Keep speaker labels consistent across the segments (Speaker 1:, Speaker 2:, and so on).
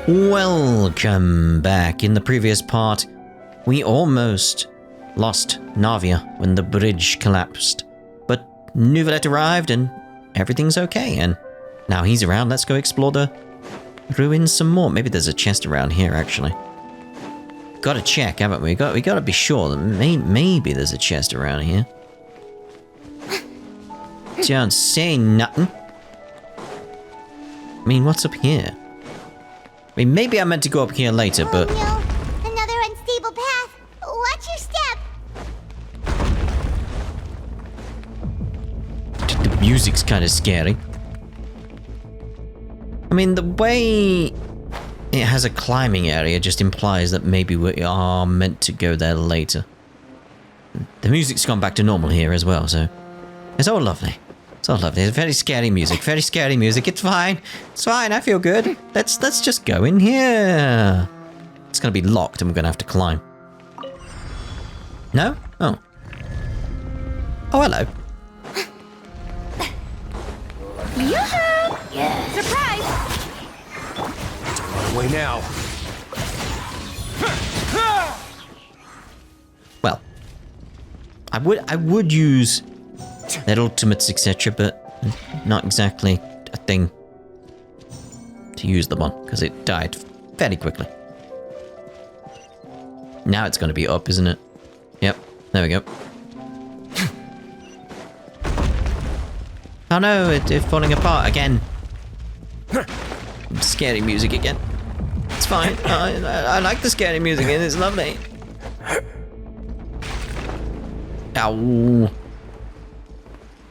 Speaker 1: Welcome back. In the previous part, we almost lost Navia when the bridge collapsed. But Neuvillette arrived and everything's okay. And now he's around. Let's go explore the ruins some more. Maybe there's a chest around here, actually. Gotta check, haven't we? We gotta be sure that maybe there's a chest around here. Don't say nothing. I mean, what's up here? I mean, maybe I meant to go up here later, but...
Speaker 2: Oh no, another unstable path. Watch your step.
Speaker 1: The music's kind of scary. I mean, the way it has a climbing area just implies that maybe we are meant to go there later. The music's gone back to normal here as well, so... It's all lovely. It's all lovely. It's very scary music. Very scary music. It's fine. It's fine. I feel good. Let's just go in here. It's going to be locked and we're going to have to climb. No? Oh. Oh, hello.
Speaker 2: Yoo-hoo! Yeah. Surprise!
Speaker 3: Away now.
Speaker 1: Well, I would use that ultimates, etc., but not exactly a thing to use them on, because it died fairly quickly. Now it's going to be up, isn't it? Yep, there we go. Oh no, it's falling apart again. Scary music again. It's fine. I like the scary music, it's lovely. Ow.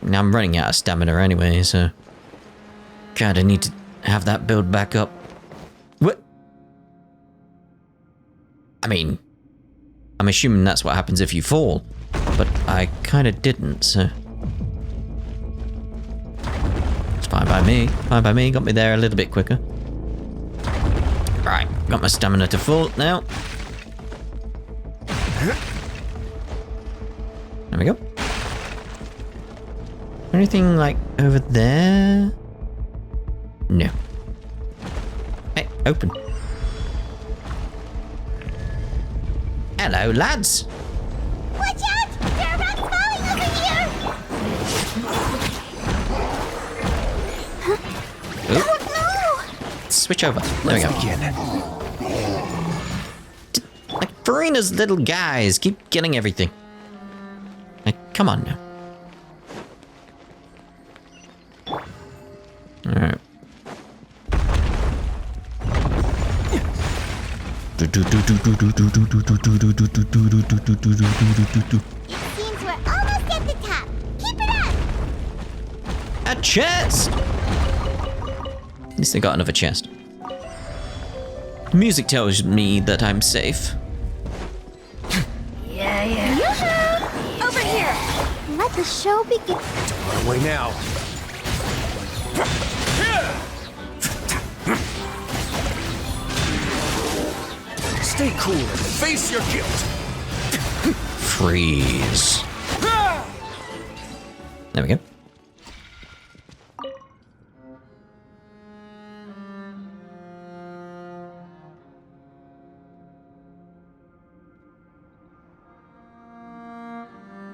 Speaker 1: Now I'm running out of stamina anyway, so... God, I need to have that build back up. What? I mean... I'm assuming that's what happens if you fall. But I kinda didn't, so... It's fine by me. Fine by me. Got me there a little bit quicker. Right, got my stamina to full now. There we go. Anything like over there? No. Hey, open. Hello, lads.
Speaker 2: Watch out! There are rocks falling over here!
Speaker 1: Oop.
Speaker 2: Oh no!
Speaker 1: Switch over. There we go. Like Farina's little guys keep getting everything. Like, come on now. Alright.
Speaker 2: It seems we're almost at the top. Keep it up!
Speaker 1: A chest! At least they got another chest. The music tells me that I'm safe.
Speaker 2: Yoo-hoo! Over here! Let the show begin.
Speaker 3: Away now. Stay cool and face your guilt.
Speaker 1: Freeze. There we go.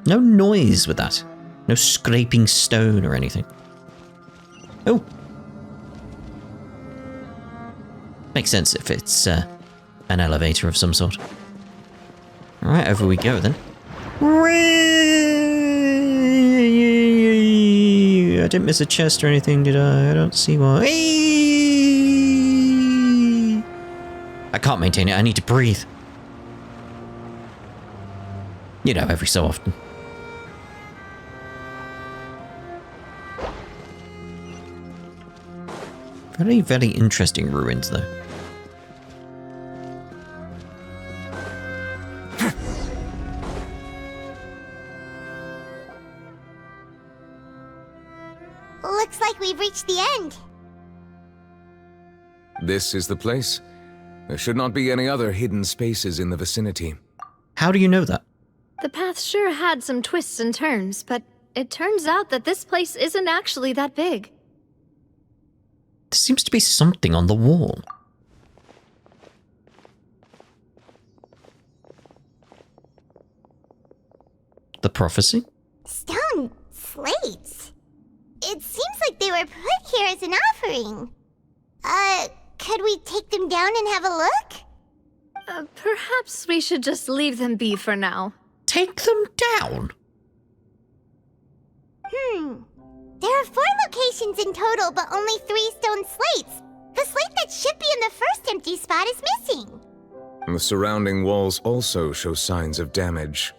Speaker 1: No noise with that. No scraping stone or anything. Oh. Makes sense if it's an elevator of some sort. Alright, over we go then. Whee! I didn't miss a chest or anything, did I? I don't see one. Whee! I can't maintain it, I need to breathe. You know, every so often. Very, very interesting ruins, though.
Speaker 2: Looks like we've reached the end.
Speaker 4: This is the place? There should not be any other hidden spaces in the vicinity.
Speaker 1: How do you know that?
Speaker 5: The path sure had some twists and turns, but it turns out that this place isn't actually that big.
Speaker 1: There seems to be something on the wall. the prophecy?
Speaker 2: Stone slates? It seems like they were put here as an offering. Could we take them down and have a look?
Speaker 5: Perhaps we should just leave them be for now.
Speaker 1: Take them down?
Speaker 2: There are 4 locations in total, but only 3 stone slates. The slate that should be in the first empty spot is missing.
Speaker 4: The surrounding walls also show signs of damage.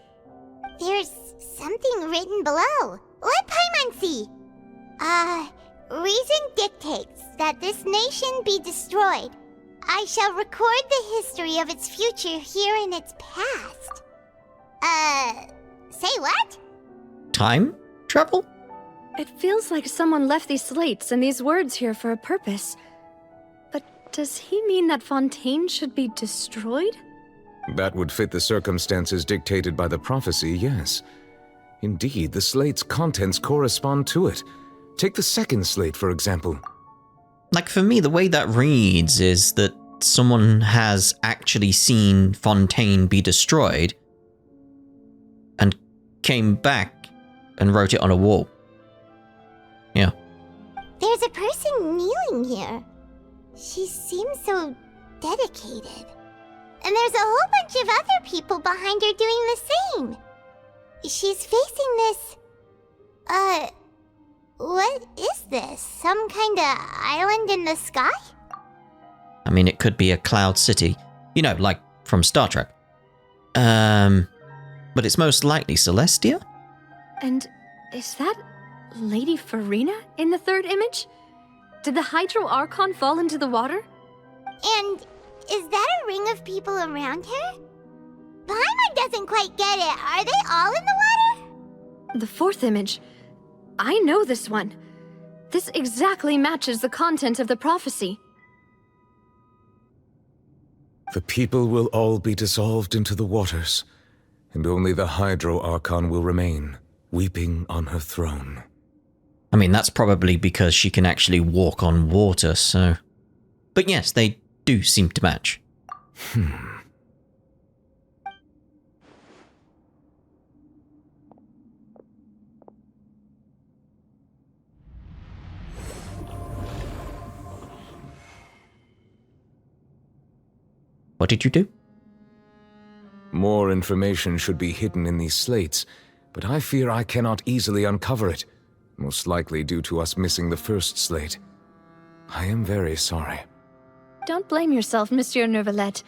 Speaker 2: There's something written below. Let Paimon see. Reason dictates that this nation be destroyed. I shall record the history of its future here in its past. Say what?
Speaker 1: Time travel?
Speaker 5: It feels like someone left these slates and these words here for a purpose. But does he mean that Fontaine should be destroyed?
Speaker 4: That would fit the circumstances dictated by the prophecy, yes. Indeed, the slate's contents correspond to it. Take the second slate, for example.
Speaker 1: Like, for me, the way that reads is that someone has actually seen Fontaine be destroyed and came back and wrote it on a wall. Yeah.
Speaker 2: There's a person kneeling here. She seems so dedicated. And there's a whole bunch of other people behind her doing the same. She's facing this... what is this? Some kind of island in the sky?
Speaker 1: I mean, it could be a cloud city. You know, like from Star Trek. But it's most likely Celestia?
Speaker 5: And is that Lady Farina in the third image? Did the Hydro Archon fall into the water?
Speaker 2: And is that a ring of people around her? Paimon doesn't quite get it. Are they all in the water?
Speaker 5: The fourth image. I know this one. This exactly matches the content of the prophecy.
Speaker 4: The people will all be dissolved into the waters, and only the Hydro Archon will remain, weeping on her throne.
Speaker 1: I mean, that's probably because she can actually walk on water, so... But yes, they do seem to match. What did you do?
Speaker 4: More information should be hidden in these slates, but I fear I cannot easily uncover it, most likely due to us missing the first slate. I am very sorry.
Speaker 5: Don't blame yourself, Monsieur Neuvillette.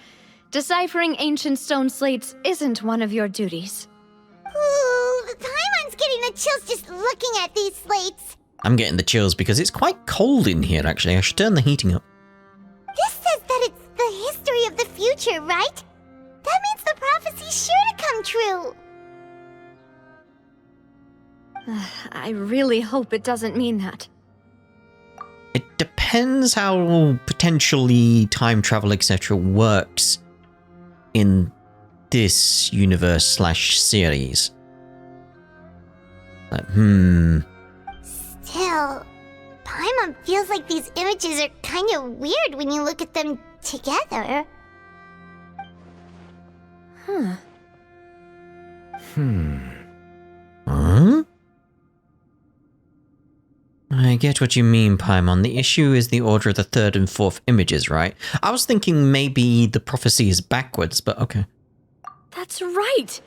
Speaker 5: Deciphering ancient stone slates isn't one of your duties.
Speaker 2: Ooh, Paimon's getting the chills just looking at these slates.
Speaker 1: I'm getting the chills because it's quite cold in here, actually. I should turn the heating up.
Speaker 2: This says that it's the history of the future, right? That means the prophecy's sure to come true.
Speaker 5: I really hope it doesn't mean that.
Speaker 1: It depends how potentially time travel, etc. works in this universe/series.
Speaker 2: Still, Paimon feels like these images are kind of weird when you look at them together.
Speaker 1: Huh? I get what you mean, Paimon. The issue is the order of the third and fourth images, right? I was thinking maybe the prophecy is backwards, but okay.
Speaker 5: That's right!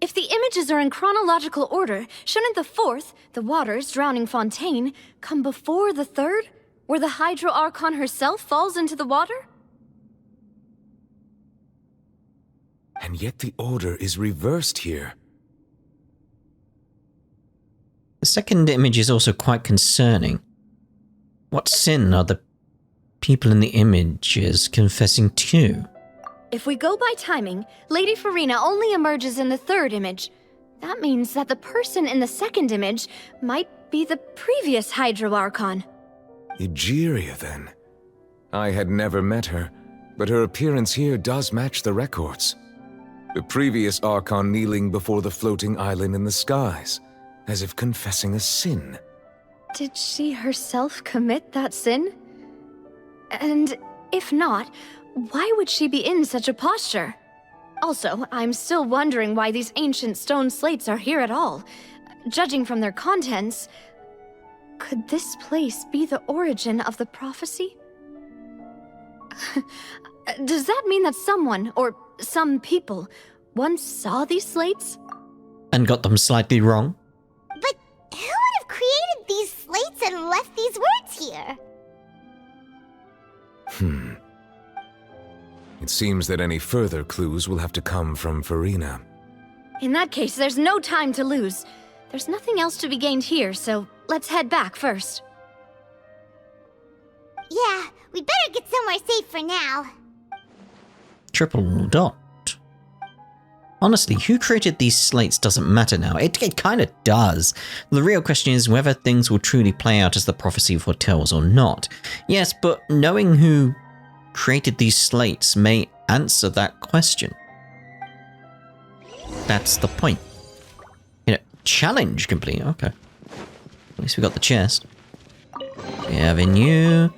Speaker 5: If the images are in chronological order, shouldn't the fourth, the waters drowning Fontaine, come before the third, where the Hydro Archon herself falls into the water?
Speaker 4: And yet the order is reversed here.
Speaker 1: The second image is also quite concerning. What sin are the people in the images confessing to?
Speaker 5: If we go by timing, Lady Farina only emerges in the third image. That means that the person in the second image might be the previous Hydro Archon.
Speaker 4: Egeria, then. I had never met her, but her appearance here does match the records. The previous Archon kneeling before the floating island in the skies, as if confessing a sin.
Speaker 5: Did she herself commit that sin? And if not, why would she be in such a posture? Also, I'm still wondering why these ancient stone slates are here at all. Judging from their contents, could this place be the origin of the prophecy? Does that mean that someone, or some people, once saw these slates?
Speaker 1: And got them slightly wrong?
Speaker 2: But who would have created these slates and left these words here?
Speaker 4: It seems that any further clues will have to come from Farina.
Speaker 5: In that case, there's no time to lose. There's nothing else to be gained here, so let's head back first.
Speaker 2: Yeah, we better get somewhere safe for now.
Speaker 1: Triple dot. Honestly, who created these slates doesn't matter now. It kind of does. The real question is whether things will truly play out as the prophecy foretells or not. Yes, but knowing who created these slates may answer that question. That's the point. You know, challenge complete. Okay. At least we got the chest. Avenue.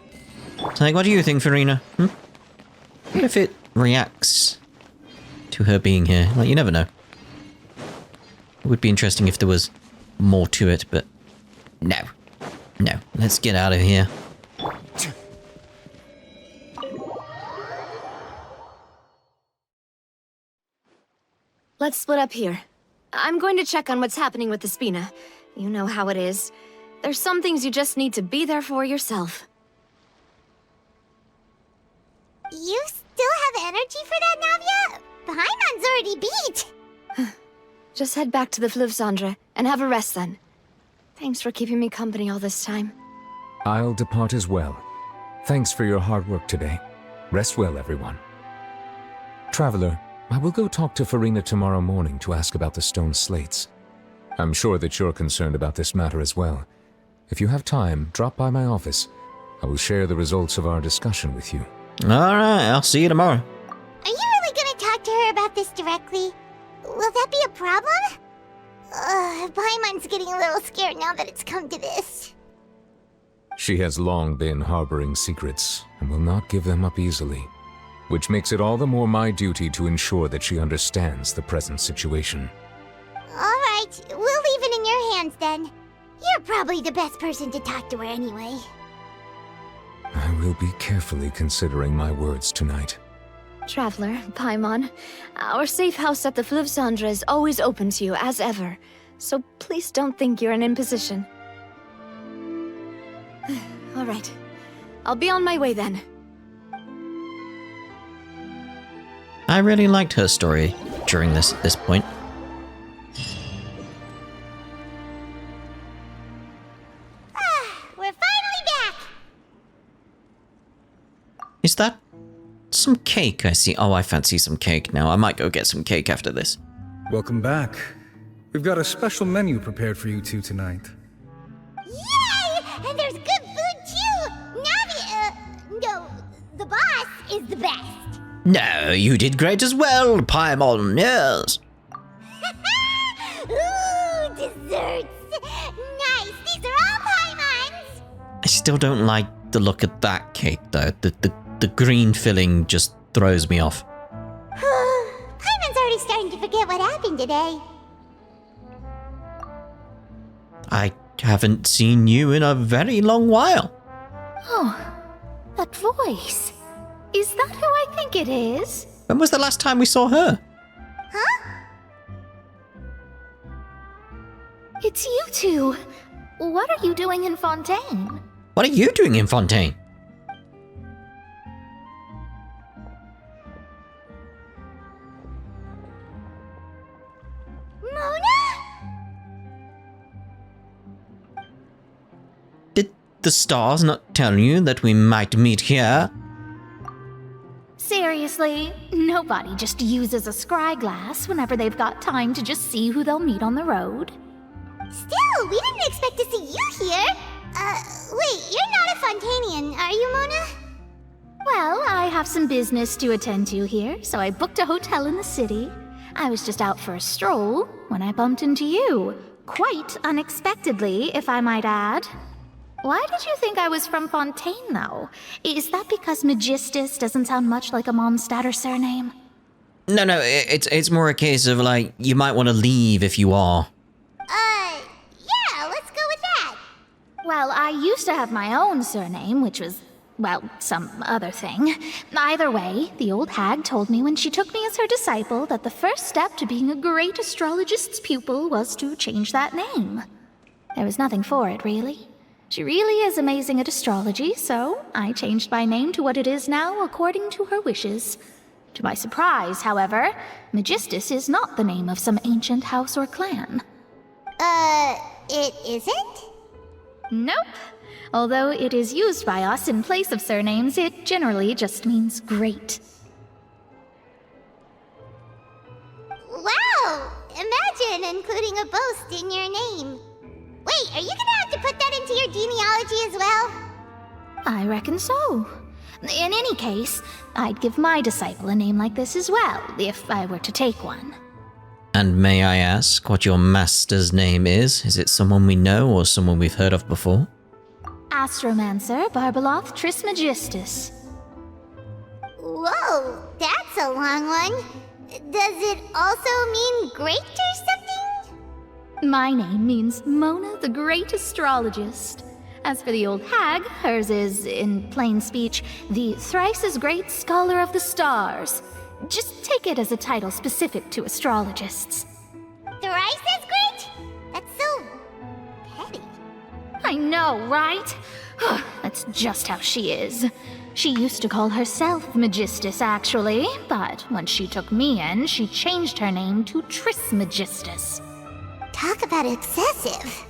Speaker 1: So, like, what do you think, Farina? What if it reacts to her being here? Like, you never know. It would be interesting if there was more to it, but no. No. Let's get out of here.
Speaker 5: Let's split up here. I'm going to check on what's happening with the Spina. You know how it is. There's some things you just need to be there for yourself.
Speaker 2: You still have energy for that, Navia? Paimon's already beat.
Speaker 5: Just head back to the Fluvsandre and have a rest then. Thanks for keeping me company all this time.
Speaker 3: I'll depart as well. Thanks for your hard work today. Rest well, everyone. Traveler, I will go talk to Farina tomorrow morning to ask about the stone slates. I'm sure that you're concerned about this matter as well. If you have time, drop by my office. I will share the results of our discussion with you.
Speaker 1: Alright, I'll see you tomorrow.
Speaker 2: Are you really gonna talk to her about this directly? Will that be a problem? Paimon's getting a little scared now that it's come to this.
Speaker 3: She has long been harboring secrets and will not give them up easily, which makes it all the more my duty to ensure that she understands the present situation.
Speaker 2: Alright, we'll leave it in your hands then. You're probably the best person to talk to her anyway.
Speaker 3: I will be carefully considering my words tonight.
Speaker 5: Traveler, Paimon, our safe house at the Fluvsandre is always open to you as ever, so please don't think you're an imposition. All right, I'll be on my way then.
Speaker 1: I really liked her story during this point.
Speaker 2: We're finally back!
Speaker 1: Is that some cake I see? Oh, I fancy some cake now. I might go get some cake after this.
Speaker 6: Welcome back. We've got a special menu prepared for you two tonight.
Speaker 2: Yay! And there's good food too! No, the boss is the best.
Speaker 1: No, you did great as well, Paimon, yes.
Speaker 2: Ooh, desserts! Nice, these are all Paimon's!
Speaker 1: I still don't like the look of that cake, though. The green filling just throws me off.
Speaker 2: Paimon's already starting to forget what happened today.
Speaker 1: I haven't seen you in a very long while.
Speaker 7: Oh, that voice. Is that who I think it is?
Speaker 1: When was the last time we saw her?
Speaker 2: Huh?
Speaker 7: It's you two. What are you doing in Fontaine?
Speaker 1: What are you doing in Fontaine?
Speaker 2: Mona?
Speaker 1: Did the stars not tell you that we might meet here?
Speaker 7: Seriously, nobody just uses a scry glass whenever they've got time to just see who they'll meet on the road.
Speaker 2: Still, we didn't expect to see you here. Wait, you're not a Fontanian, are you, Mona?
Speaker 7: Well, I have some business to attend to here, so I booked a hotel in the city. I was just out for a stroll when I bumped into you. Quite unexpectedly, if I might add. Why did you think I was from Fontaine, though? Is that because Magistus doesn't sound much like a Mondstatter surname?
Speaker 1: No, it's more a case of like, you might want to leave if you are.
Speaker 2: Yeah, let's go with that.
Speaker 7: Well, I used to have my own surname, which was, well, some other thing. Either way, the old hag told me when she took me as her disciple that the first step to being a great astrologist's pupil was to change that name. There was nothing for it, really. She really is amazing at astrology, so I changed my name to what it is now according to her wishes. To my surprise, however, Megistus is not the name of some ancient house or clan.
Speaker 2: It isn't?
Speaker 7: Nope. Although it is used by us in place of surnames, it generally just means great.
Speaker 2: Wow! Imagine including a boast in your name. Wait, are you gonna have to put that into your genealogy as well?
Speaker 7: I reckon so. In any case, I'd give my disciple a name like this as well, if I were to take one.
Speaker 1: And may I ask what your master's name is? Is it someone we know or someone we've heard of before?
Speaker 7: Astromancer Barbeloth Trismegistus.
Speaker 2: Whoa, that's a long one. Does it also mean great or something?
Speaker 7: My name means Mona the Great Astrologist. As for the old hag, hers is, in plain speech, the thrice as great Scholar of the Stars. Just take it as a title specific to astrologists.
Speaker 2: Thrice as great? That's so petty.
Speaker 7: I know, right? That's just how she is. She used to call herself Megistus, actually, but when she took me in, she changed her name to Trismegistus.
Speaker 2: Talk about excessive.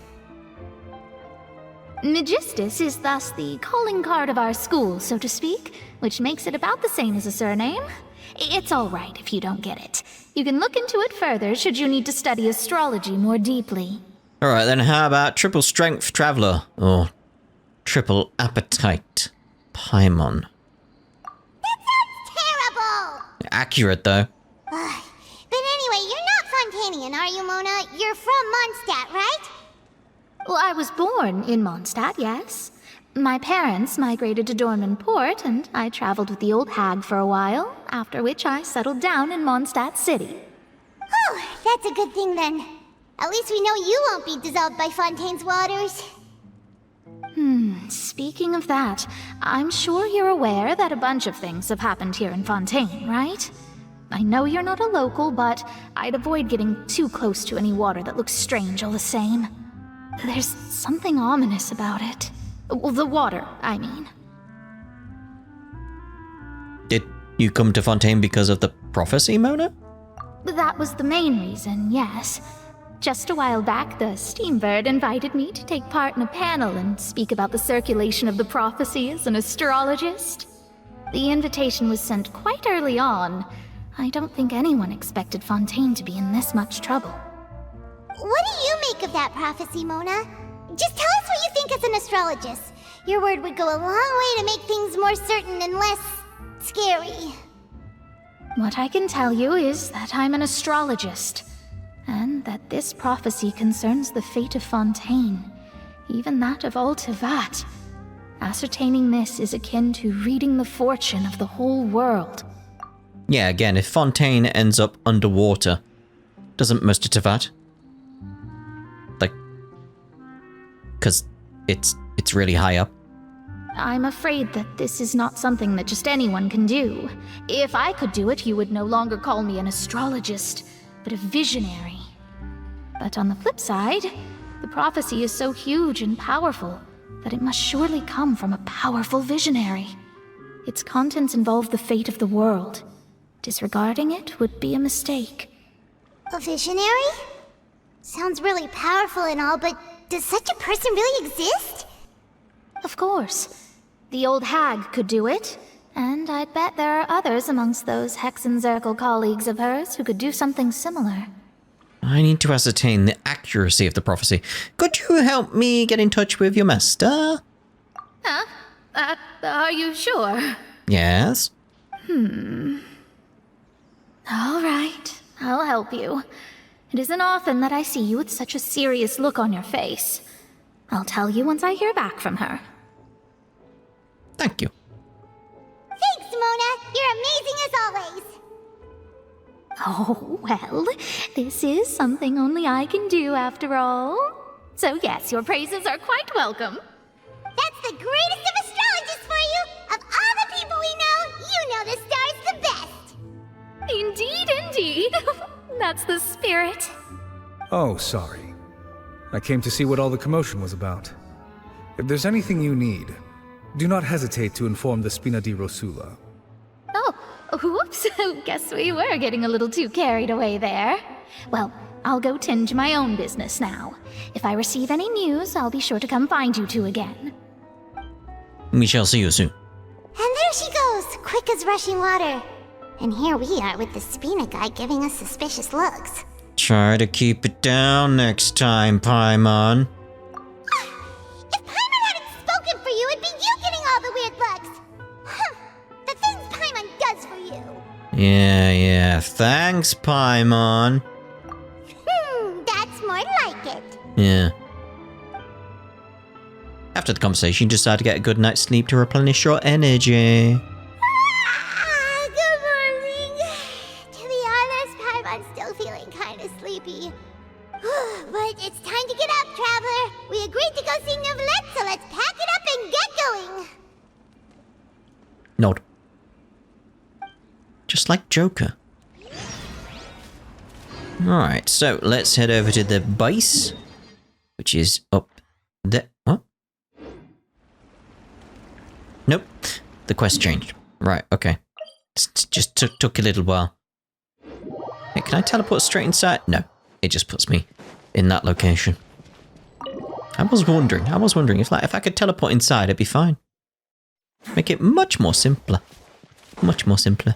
Speaker 7: Megistus is thus the calling card of our school, so to speak, which makes it about the same as a surname. It's all right if you don't get it. You can look into it further should you need to study astrology more deeply.
Speaker 1: Alright, then how about triple strength traveler? Or triple appetite Paimon?
Speaker 2: That sounds terrible!
Speaker 1: Accurate, though.
Speaker 2: But anyway, you're not Fontanian, are you, Mona? You're from Mondstadt, right?
Speaker 7: Well, I was born in Mondstadt, yes. My parents migrated to Dornman Port, and I traveled with the old hag for a while, after which I settled down in Mondstadt City.
Speaker 2: Oh, that's a good thing then. At least we know you won't be dissolved by Fontaine's waters.
Speaker 7: Speaking of that, I'm sure you're aware that a bunch of things have happened here in Fontaine, right? I know you're not a local, but I'd avoid getting too close to any water that looks strange all the same. There's something ominous about it. Well, the water, I mean.
Speaker 1: Did you come to Fontaine because of the prophecy, Mona?
Speaker 7: That was the main reason, yes. Just a while back, the Steambird invited me to take part in a panel and speak about the circulation of the prophecy as an astrologist. The invitation was sent quite early on. I don't think anyone expected Fontaine to be in this much trouble.
Speaker 2: What do you make of that prophecy, Mona? Just tell us what you think as an astrologist. Your word would go a long way to make things more certain and less scary.
Speaker 7: What I can tell you is that I'm an astrologist, and that this prophecy concerns the fate of Fontaine, even that of all Tevat. Ascertaining this is akin to reading the fortune of the whole world.
Speaker 1: Yeah, again, if Fontaine ends up underwater, doesn't most of Tevat? Like, because it's really high up.
Speaker 7: I'm afraid that this is not something that just anyone can do. If I could do it, you would no longer call me an astrologist, but a visionary. But on the flip side, the prophecy is so huge and powerful that it must surely come from a powerful visionary. Its contents involve the fate of the world. Disregarding it would be a mistake.
Speaker 2: A visionary? Sounds really powerful and all, but does such a person really exist?
Speaker 7: Of course. The old hag could do it, and I'd bet there are others amongst those Hexenzirkel colleagues of hers who could do something similar.
Speaker 1: I need to ascertain the accuracy of the prophecy. Could you help me get in touch with your master?
Speaker 7: Huh? Are you sure?
Speaker 1: Yes?
Speaker 7: All right, I'll help you. It isn't often that I see you with such a serious look on your face. I'll tell you once I hear back from her.
Speaker 1: Thank you.
Speaker 2: Thanks, Mona. You're amazing as always.
Speaker 7: Oh, well, this is something only I can do after all. So yes, your praises are quite welcome.
Speaker 2: That's the greatest of astrologists for you! Of all the people we know, you know the star's the best!
Speaker 7: Indeed, indeed. That's the spirit.
Speaker 6: Oh, sorry. I came to see what all the commotion was about. If there's anything you need, do not hesitate to inform the Spina di Rosula.
Speaker 7: Oh, whoops. Guess we were getting a little too carried away there. Well, I'll go tend to my own business now. If I receive any news, I'll be sure to come find you two again.
Speaker 1: We shall see you soon.
Speaker 2: And there she goes, quick as rushing water. And here we are with the Spina guy giving us suspicious looks.
Speaker 1: Try to keep it down next time, Paimon.
Speaker 2: If Paimon hadn't spoken for you, it'd be you getting all the weird looks. Huh. The things Paimon does for you.
Speaker 1: Yeah. Thanks, Paimon.
Speaker 2: That's more like it.
Speaker 1: Yeah. After the conversation, you decide to get a good night's sleep to replenish your energy.
Speaker 2: Good morning. To be honest, Paimon's still feeling kind of sleepy. But it's time to get up, Traveler. We agreed to go see Neuvillette, so let's pack it up and get going.
Speaker 1: Nod. Just like Joker. Alright, so let's head over to the base, which is up there. What? Nope. The quest changed. Right, okay. Just took a little while. Hey, can I teleport straight inside? No. It just puts me in that location. I was wondering if I could teleport inside, it'd be fine. Make it much more simpler. Much more simpler.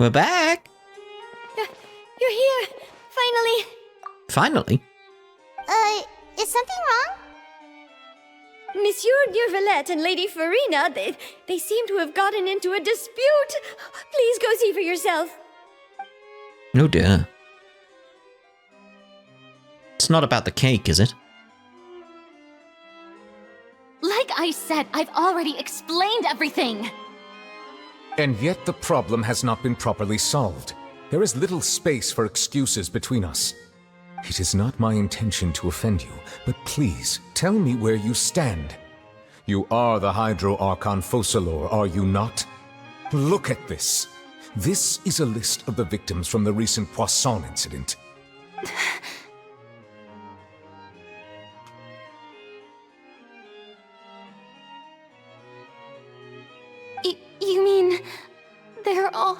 Speaker 1: We're back!
Speaker 5: You're here! Finally!
Speaker 1: Finally?
Speaker 2: Is something wrong?
Speaker 5: Monsieur Neuvillette and Lady Farina, they seem to have gotten into a dispute. Please go see for yourself.
Speaker 1: Oh dear. It's not about the cake, is it?
Speaker 7: Like I said, I've already explained everything.
Speaker 3: And yet the problem has not been properly solved. There is little space for excuses between us. It is not my intention to offend you, but please, tell me where you stand. You are the Hydro Archon Focalors, are you not? Look at this. This is a list of the victims from the recent Poisson incident.
Speaker 7: You mean they're all...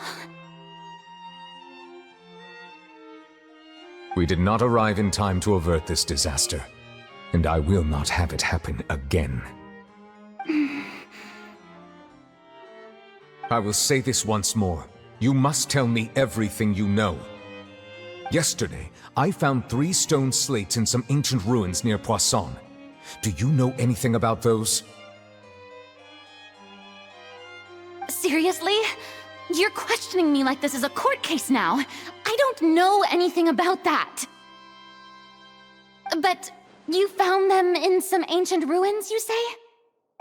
Speaker 3: We did not arrive in time to avert this disaster, and I will not have it happen again. I will say this once more. You must tell me everything you know. Yesterday, I found 3 stone slates in some ancient ruins near Poisson. Do you know anything about those?
Speaker 7: Seriously? You're questioning me like this is a court case now. I don't know anything about that. But you found them in some ancient ruins, you say?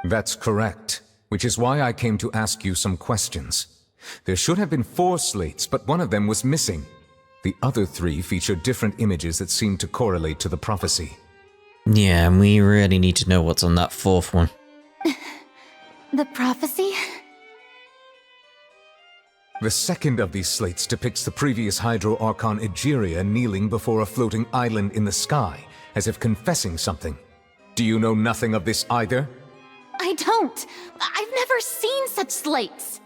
Speaker 3: That's correct, which is why I came to ask you some questions. There should have been 4 slates, but one of them was missing. The other 3 feature different images that seem to correlate to the prophecy.
Speaker 1: Yeah, and we really need to know what's on that 4th one.
Speaker 7: The prophecy?
Speaker 3: The second of these slates depicts the previous Hydro Archon Egeria kneeling before a floating island in the sky, as if confessing something. Do you know nothing of this either?
Speaker 7: I don't. I've never seen such slates.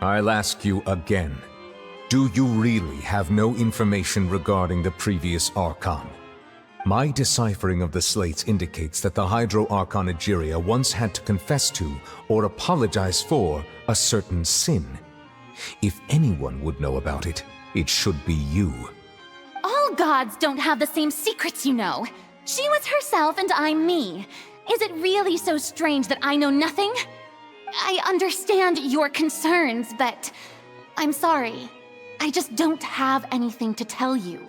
Speaker 3: I'll ask you again. Do you really have no information regarding the previous Archon? My deciphering of the slates indicates that the Hydro Archon Egeria once had to confess to, or apologize for, a certain sin. If anyone would know about it, it should be you.
Speaker 7: All gods don't have the same secrets, you know. She was herself and I'm me. Is it really so strange that I know nothing? I understand your concerns, but I'm sorry. I just don't have anything to tell you.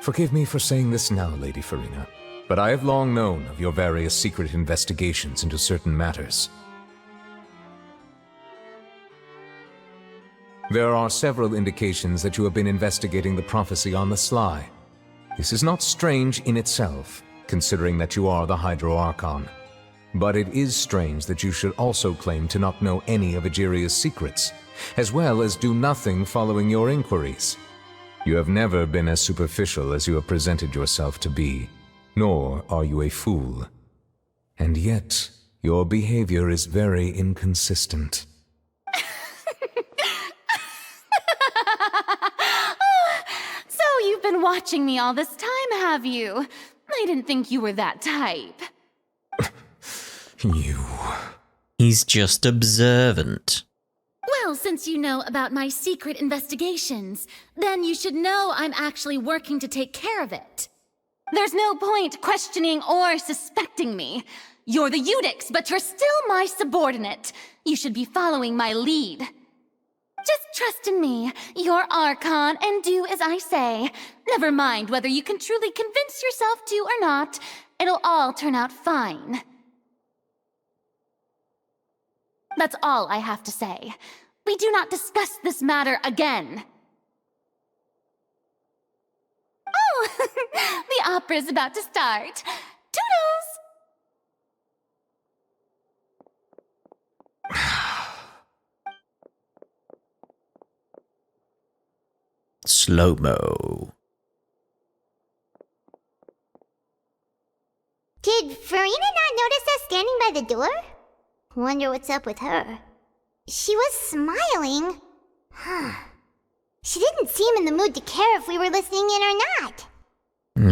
Speaker 3: Forgive me for saying this now, Lady Farina, but I have long known of your various secret investigations into certain matters. There are several indications that you have been investigating the prophecy on the sly. This is not strange in itself, considering that you are the Hydro Archon. But it is strange that you should also claim to not know any of Egeria's secrets, as well as do nothing following your inquiries. You have never been as superficial as you have presented yourself to be, nor are you a fool. And yet, your behavior is very inconsistent.
Speaker 7: So you've been watching me all this time, have you? I didn't think you were that type.
Speaker 3: You...
Speaker 1: He's just observant.
Speaker 7: Well, since you know about my secret investigations, then you should know I'm actually working to take care of it. There's no point questioning or suspecting me. You're the Eudix, but you're still my subordinate. You should be following my lead. Just trust in me, your Archon, and do as I say. Never mind whether you can truly convince yourself to or not. It'll all turn out fine. That's all I have to say. We do not discuss this matter again. Oh, the opera's about to start. Toodles!
Speaker 1: Slow-mo.
Speaker 2: Did Farina not notice us standing by the door? Wonder what's up with her. She was smiling. She didn't seem in the mood to care if we were listening in or not.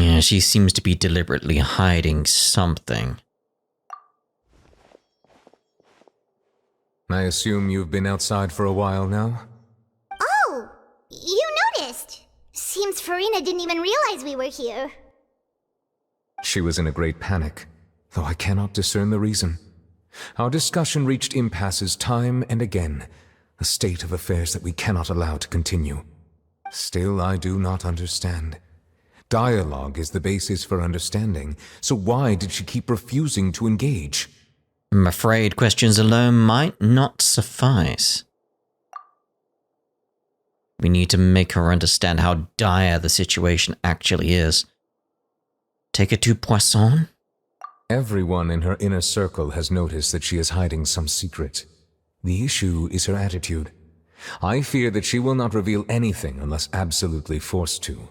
Speaker 1: Yeah, she seems to be deliberately hiding something.
Speaker 3: I assume you've been outside for a while now?
Speaker 2: Oh, you noticed. Seems Farina didn't even realize we were here.
Speaker 3: She was in a great panic, though I cannot discern the reason. Our discussion reached impasses time and again, a state of affairs that we cannot allow to continue. Still, I do not understand. Dialogue is the basis for understanding, so why did she keep refusing to engage?
Speaker 1: I'm afraid questions alone might not suffice. We need to make her understand how dire the situation actually is. Take her to Poisson?
Speaker 3: Everyone in her inner circle has noticed that she is hiding some secret. The issue is her attitude. I fear that she will not reveal anything unless absolutely forced to.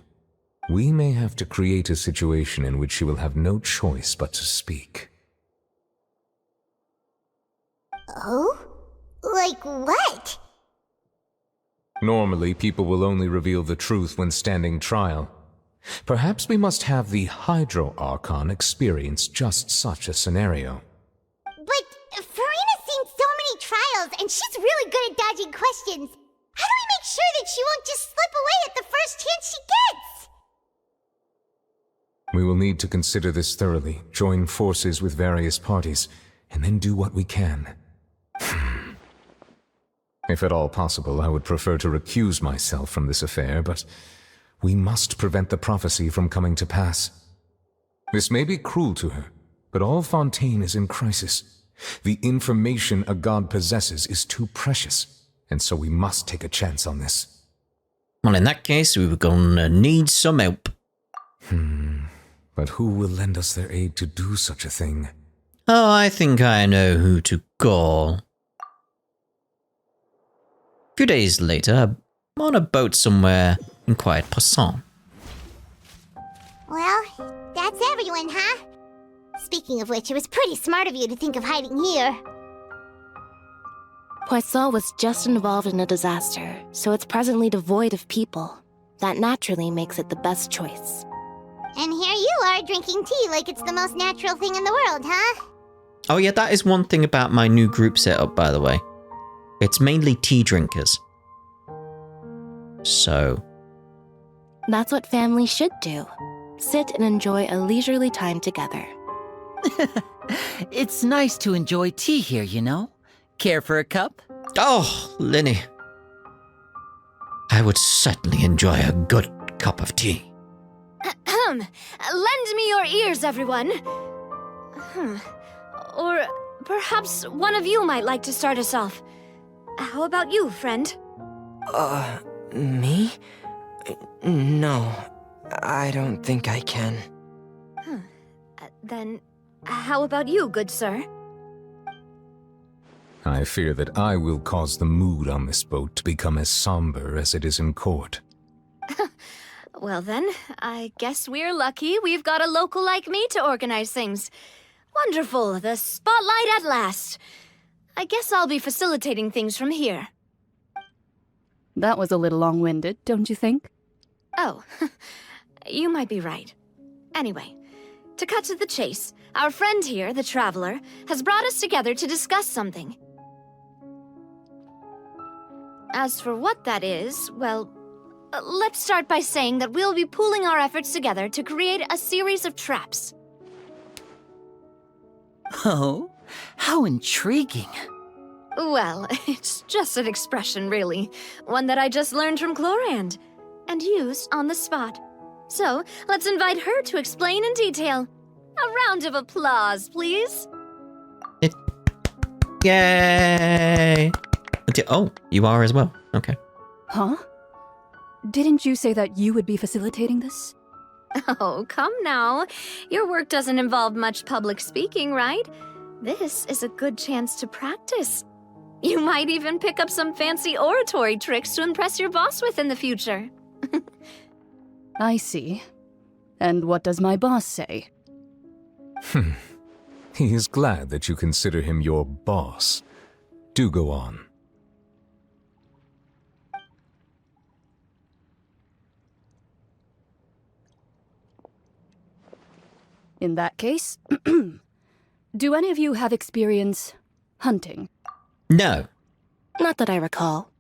Speaker 3: We may have to create a situation in which she will have no choice but to speak.
Speaker 2: Oh? Like what?
Speaker 3: Normally, people will only reveal the truth when standing trial. Perhaps we must have the Hydro Archon experience just such a scenario.
Speaker 2: But Farina's seen so many trials, and she's really good at dodging questions. How do we make sure that she won't just slip away at the first chance she gets?
Speaker 3: We will need to consider this thoroughly, join forces with various parties, and then do what we can. If at all possible, I would prefer to recuse myself from this affair, but we must prevent the prophecy from coming to pass. This may be cruel to her, but all Fontaine is in crisis. The information a god possesses is too precious, and so we must take a chance on this.
Speaker 1: Well, in that case, we were gonna need some help.
Speaker 3: But who will lend us their aid to do such a thing?
Speaker 1: Oh, I think I know who to call. A few days later, I'm on a boat somewhere in quiet Poisson.
Speaker 2: Well, that's everyone, huh? Speaking of which, it was pretty smart of you to think of hiding here.
Speaker 8: Poisson was just involved in a disaster, so it's presently devoid of people. That naturally makes it the best choice.
Speaker 2: And here you are drinking tea like it's the most natural thing in the world, huh?
Speaker 1: Oh yeah, that is one thing about my new group setup, by the way. It's mainly tea drinkers. So...
Speaker 8: That's what families should do. Sit and enjoy a leisurely time together.
Speaker 9: It's nice to enjoy tea here, you know? Care for a cup?
Speaker 1: Oh, Linny. I would certainly enjoy a good cup of tea.
Speaker 5: Lend me your ears, everyone. Or perhaps one of you might like to start us off. How about you, friend?
Speaker 10: Me? No, I don't think I can.
Speaker 5: Then, how about you, good sir?
Speaker 3: I fear that I will cause the mood on this boat to become as somber as it is in court.
Speaker 5: Well then, I guess we're lucky we've got a local like me to organize things. Wonderful, the spotlight at last. I guess I'll be facilitating things from here.
Speaker 11: That was a little long-winded, don't you think?
Speaker 5: Oh, you might be right. Anyway, to cut to the chase, our friend here, the Traveler, has brought us together to discuss something. As for what that is, well, let's start by saying that we'll be pooling our efforts together to create a series of traps.
Speaker 9: Oh, how intriguing.
Speaker 5: Well, it's just an expression, really. One that I just learned from Clorand, and used on the spot. So, let's invite her to explain in detail. A round of applause, please.
Speaker 1: Yay! Oh, you are as well. Okay.
Speaker 11: Huh? Didn't you say that you would be facilitating this?
Speaker 5: Oh, come now. Your work doesn't involve much public speaking, right? This is a good chance to practice. You might even pick up some fancy oratory tricks to impress your boss with in the future.
Speaker 11: I see. And what does my boss say?
Speaker 3: He is glad that you consider him your boss. Do go on.
Speaker 11: In that case, do any of you have experience hunting?
Speaker 1: No.
Speaker 8: Not that I recall.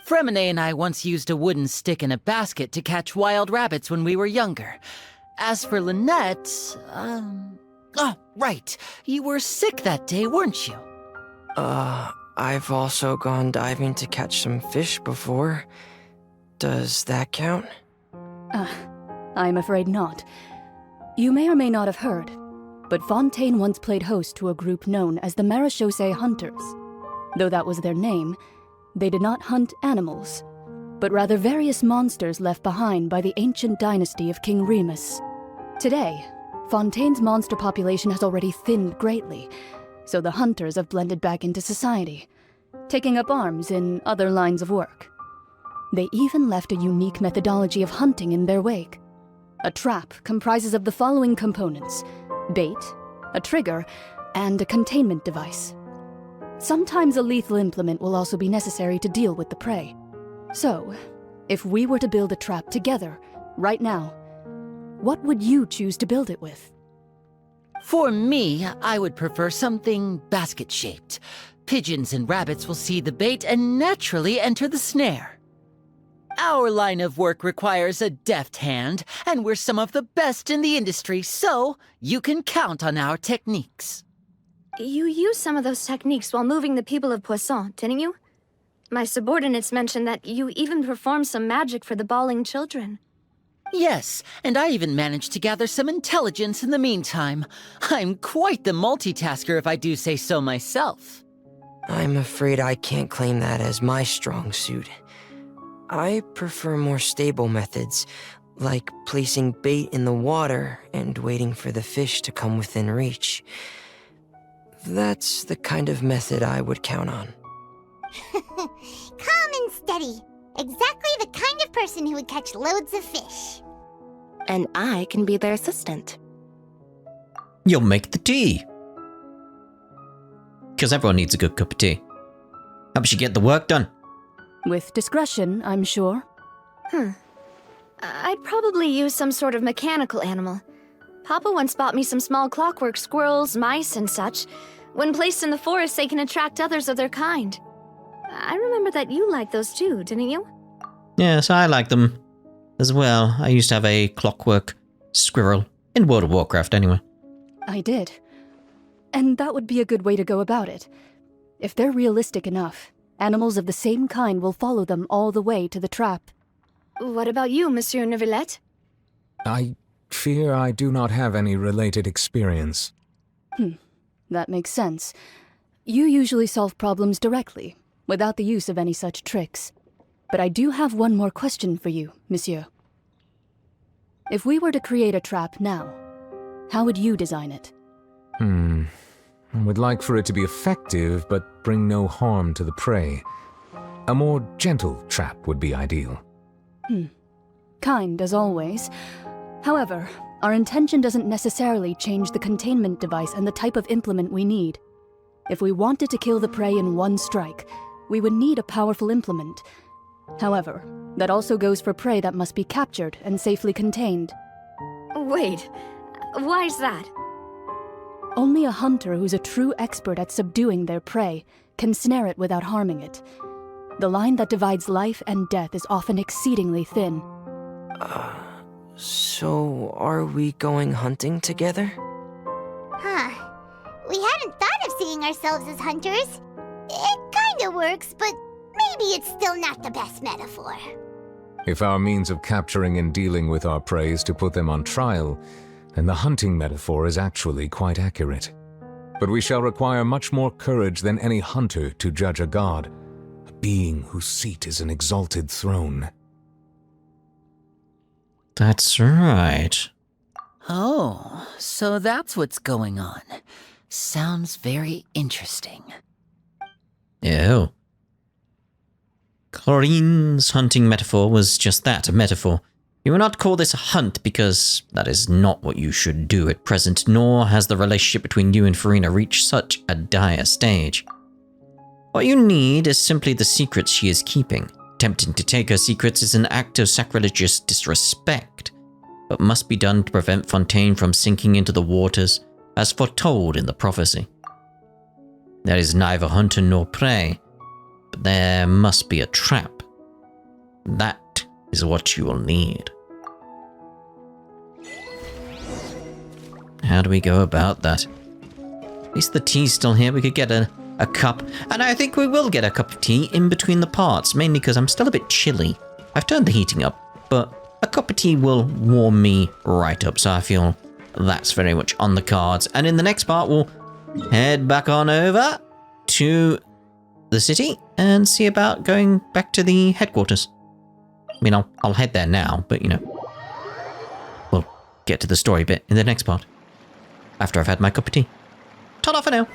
Speaker 9: Fremine and I once used a wooden stick in a basket to catch wild rabbits when we were younger. As for Lynette, oh, right. You were sick that day, weren't you?
Speaker 10: I've also gone diving to catch some fish before. Does that count?
Speaker 11: I'm afraid not. You may or may not have heard, but Fontaine once played host to a group known as the Marechaussee Hunters. Though that was their name, they did not hunt animals, but rather various monsters left behind by the ancient dynasty of King Remus. Today, Fontaine's monster population has already thinned greatly, so the hunters have blended back into society, taking up arms in other lines of work. They even left a unique methodology of hunting in their wake. A trap comprises of the following components: bait, a trigger, and a containment device. Sometimes a lethal implement will also be necessary to deal with the prey. So, if we were to build a trap together, right now, what would you choose to build it with?
Speaker 9: For me, I would prefer something basket-shaped. Pigeons and rabbits will see the bait and naturally enter the snare. Our line of work requires a deft hand, and we're some of the best in the industry, so you can count on our techniques.
Speaker 5: You used some of those techniques while moving the people of Poisson, didn't you? My subordinates mentioned that you even performed some magic for the bawling children.
Speaker 9: Yes, and I even managed to gather some intelligence in the meantime. I'm quite the multitasker if I do say so myself.
Speaker 10: I'm afraid I can't claim that as my strong suit. I prefer more stable methods, like placing bait in the water and waiting for the fish to come within reach. That's the kind of method I would count on.
Speaker 2: Calm and steady. Exactly the kind of person who would catch loads of fish.
Speaker 8: And I can be their assistant.
Speaker 1: You'll make the tea. Because everyone needs a good cup of tea. Helps you get the work done.
Speaker 11: With discretion, I'm sure.
Speaker 5: I'd probably use some sort of mechanical animal. Papa once bought me some small clockwork squirrels, mice, and such. When placed in the forest, they can attract others of their kind. I remember that you liked those too, didn't you?
Speaker 1: Yes, I like them as well. I used to have a clockwork squirrel. In World of Warcraft, anyway.
Speaker 11: I did. And that would be a good way to go about it. If they're realistic enough, animals of the same kind will follow them all the way to the trap.
Speaker 5: What about you, Monsieur Neuvillette?
Speaker 3: I fear I do not have any related experience.
Speaker 11: That makes sense. You usually solve problems directly, without the use of any such tricks. But I do have one more question for you, monsieur. If we were to create a trap now, how would you design it?
Speaker 3: I would like for it to be effective, but bring no harm to the prey. A more gentle trap would be ideal.
Speaker 11: Kind, as always. However, our intention doesn't necessarily change the containment device and the type of implement we need. If we wanted to kill the prey in one strike, we would need a powerful implement. However, that also goes for prey that must be captured and safely contained.
Speaker 5: Wait, why is that?
Speaker 11: Only a hunter who's a true expert at subduing their prey can snare it without harming it. The line that divides life and death is often exceedingly thin.
Speaker 10: So are we going hunting together?
Speaker 2: Huh. We hadn't thought of seeing ourselves as hunters. It kinda works, but maybe it's still not the best metaphor.
Speaker 3: If our means of capturing and dealing with our prey is to put them on trial, then the hunting metaphor is actually quite accurate. But we shall require much more courage than any hunter to judge a god, a being whose seat is an exalted throne.
Speaker 1: That's right.
Speaker 9: Oh, so that's what's going on. Sounds very interesting.
Speaker 1: Oh. Chlorine's hunting metaphor was just that, a metaphor. You will not call this a hunt because that is not what you should do at present, nor has the relationship between you and Furina reached such a dire stage. What you need is simply the secrets she is keeping. Attempting to take her secrets is an act of sacrilegious disrespect, but must be done to prevent Fontaine from sinking into the waters, as foretold in the prophecy. There is neither hunter nor prey, but there must be a trap. That is what you will need. How do we go about that? At least the tea's still here. We could get a cup. And I think we will get a cup of tea in between the parts, mainly because I'm still a bit chilly. I've turned the heating up, but a cup of tea will warm me right up, so I feel that's very much on the cards. And in the next part, we'll head back on over to the city and see about going back to the headquarters. I mean, I'll head there now, but, you know, we'll get to the story bit in the next part, after I've had my cup of tea. Ta-da for now!